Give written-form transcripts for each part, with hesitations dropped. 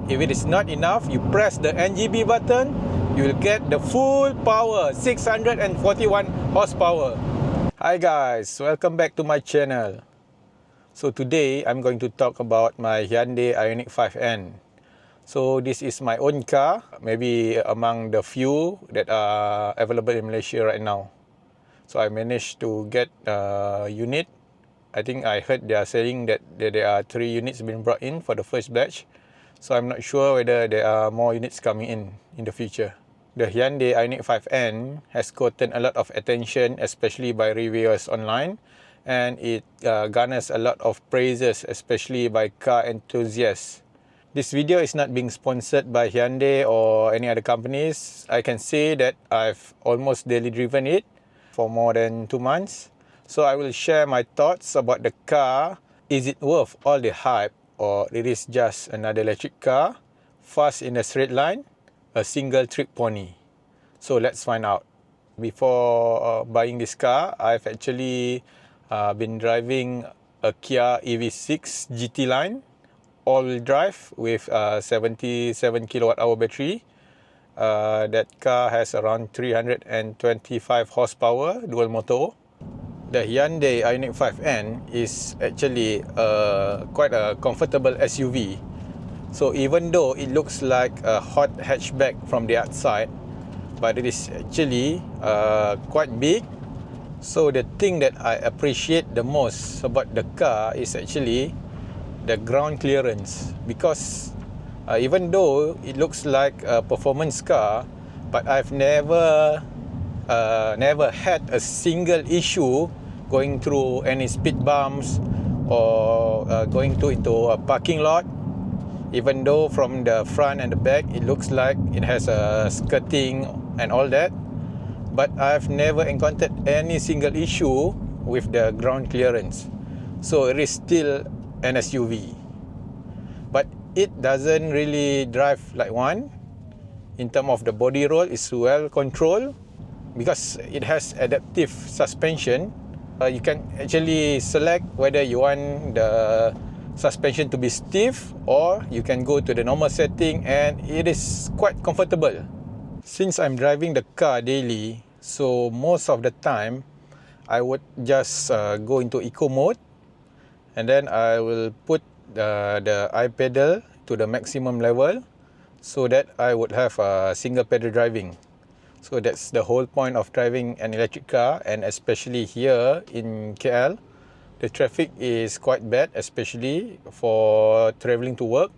If it is not enough, you press the NGB button, you will get the full power, 641 horsepower. Hi guys, welcome back to my channel. So today I'm going to talk about my Hyundai Ioniq 5N. So this is my own car, maybe among the few that are available in Malaysia right now. So I managed to get a unit. I think I heard they are saying that there are 3 units being brought in for the first batch. So I'm not sure whether there are more units coming in the future. The Hyundai Ioniq 5N has gotten a lot of attention, especially by reviewers online, and it garners a lot of praises, especially by car enthusiasts. This video is not being sponsored by Hyundai or any other companies. I can say that I've almost daily driven it for more than 2 months. So I will share my thoughts about the car. Is it worth all the hype, or it is just another electric car, fast in a straight line, a single trip pony? So let's find out. Before buying this car, I've actually been driving a Kia EV6 GT line, all-wheel drive with 77 kWh battery. That car has around 325 horsepower, dual motor. The Hyundai Ioniq 5N is actually quite a comfortable SUV. So even though it looks like a hot hatchback from the outside, but it is actually quite big. So the thing that I appreciate the most about the car is actually the ground clearance, because even though it looks like a performance car, but I've never had a single issue going through any speed bumps or going into a parking lot. Even though from the front and the back it looks like it has a skirting and all that, but I've never encountered any single issue with the ground clearance. So it is still an SUV, but it doesn't really drive like one. In terms of the body roll, it's well controlled because it has adaptive suspension. You can actually select whether you want the suspension to be stiff, or you can go to the normal setting, and it is quite comfortable. Since I'm driving the car daily, so most of the time I would just go into eco mode, and then I will put the iPedal to the maximum level so that I would have a single pedal driving. So that's the whole point of driving an electric car, and especially here in KL, the traffic is quite bad, especially for traveling to work.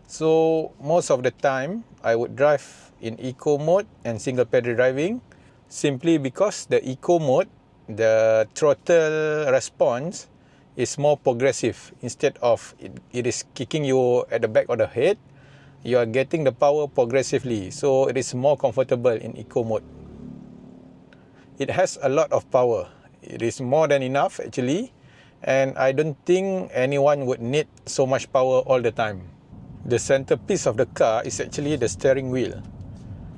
So most of the time I would drive in eco mode and single pedal driving, simply because the eco mode, the throttle response is more progressive. Instead of it is kicking you at the back of the head, you are getting the power progressively, so it is more comfortable in eco mode. It has a lot of power. It is more than enough actually, and I don't think anyone would need so much power all the time. The centerpiece of the car is actually the steering wheel.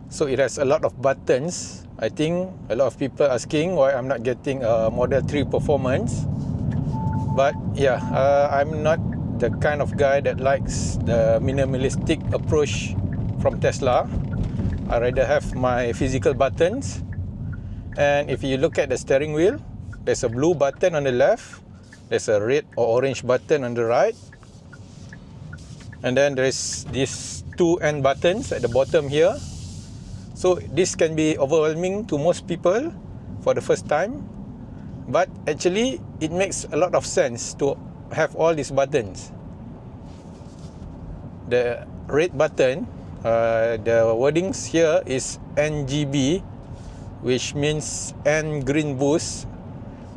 So it has a lot of buttons. I think a lot of people asking why I'm not getting a Model 3 Performance. But yeah, I'm not the kind of guy that likes the minimalistic approach from Tesla. I rather have my physical buttons. And if you look at the steering wheel, there's a blue button on the left, there's a red or orange button on the right, and then there's these 2 end buttons at the bottom here. So this can be overwhelming to most people for the first time, but actually it makes a lot of sense to have all these buttons. The red button, the wordings here is NGB, which means N Grin Boost.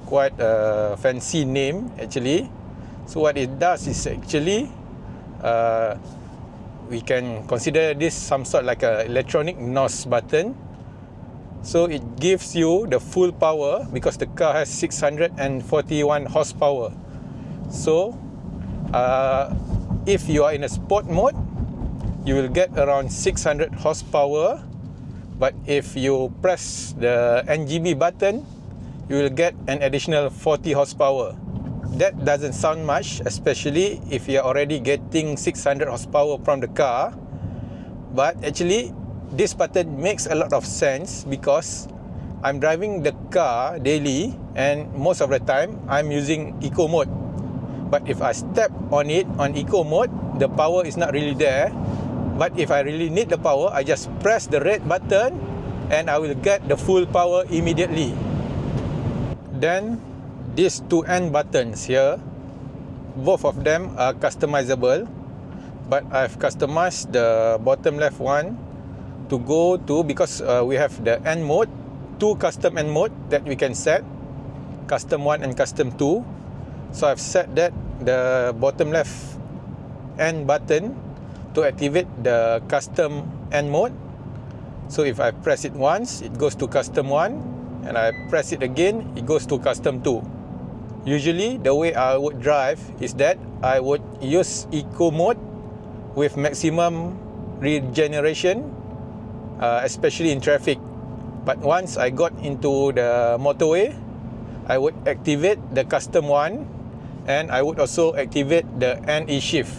Quite a fancy name actually. So what it does is actually we can consider this some sort like a electronic NOS button. So it gives you the full power because the car has 641 horsepower. So if you are in a sport mode, you will get around 600 horsepower. But if you press the NGB button, you will get an additional 40 horsepower. That doesn't sound much, especially if you're already getting 600 horsepower from the car. But actually, this button makes a lot of sense because I'm driving the car daily and most of the time I'm using eco mode. But if I step on it on eco mode, the power is not really there. But if I really need the power, I just press the red button and I will get the full power immediately. Then these two end buttons here, both of them are customizable, but I've customized the bottom left one to go to, because we have the end mode, two custom end mode that we can set, custom 1 and custom 2. So I've set that the bottom left end button to activate the custom end mode. So if I press it once, it goes to custom 1, and I press it again, it goes to custom 2. Usually the way I would drive is that I would use eco mode with maximum regeneration, especially in traffic. But once I got into the motorway, I would activate the custom 1, and I would also activate the NE shift.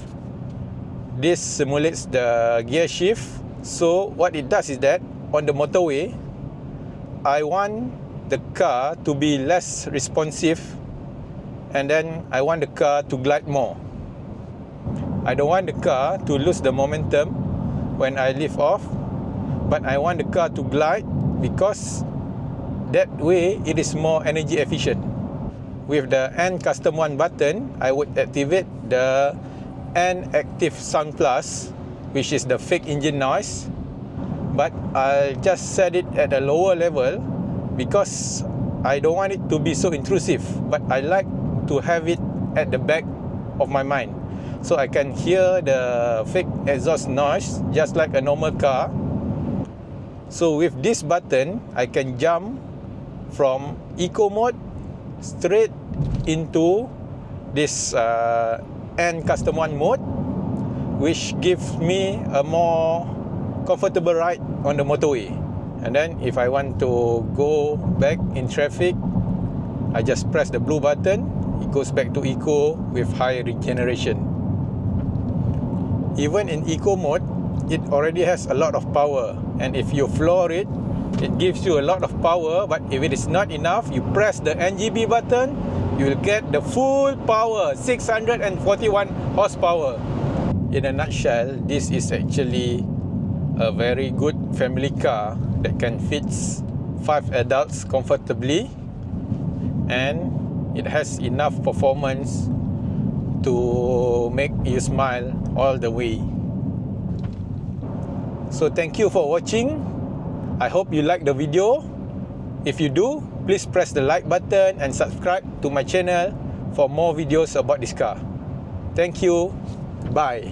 This simulates the gear shift. So what it does is that on the motorway, I want the car to be less responsive, and then I want the car to glide more. I don't want the car to lose the momentum when I lift off, but I want the car to glide, because that way it is more energy efficient. With the N Custom 1 button, I would activate the N Active Sound Plus, which is the fake engine noise, but I'll just set it at a lower level because I don't want it to be so intrusive, but I like to have it at the back of my mind, so I can hear the fake exhaust noise just like a normal car. So with this button, I can jump from eco mode straight into this N Custom 1 mode, which gives me a more comfortable ride on the motorway. And then if I want to go back in traffic, I just press the blue button, it goes back to eco with high regeneration. Even in eco mode, it already has a lot of power, and if you floor it, it gives you a lot of power. But if it is not enough, you press the NGB button, you will get the full power, 641 horsepower. In a nutshell, this is actually a very good family car that can fit 5 adults comfortably, and it has enough performance to make you smile all the way. So thank you for watching. I hope you like the video. If you do, please press the like button and subscribe to my channel for more videos about this car. Thank you. Bye.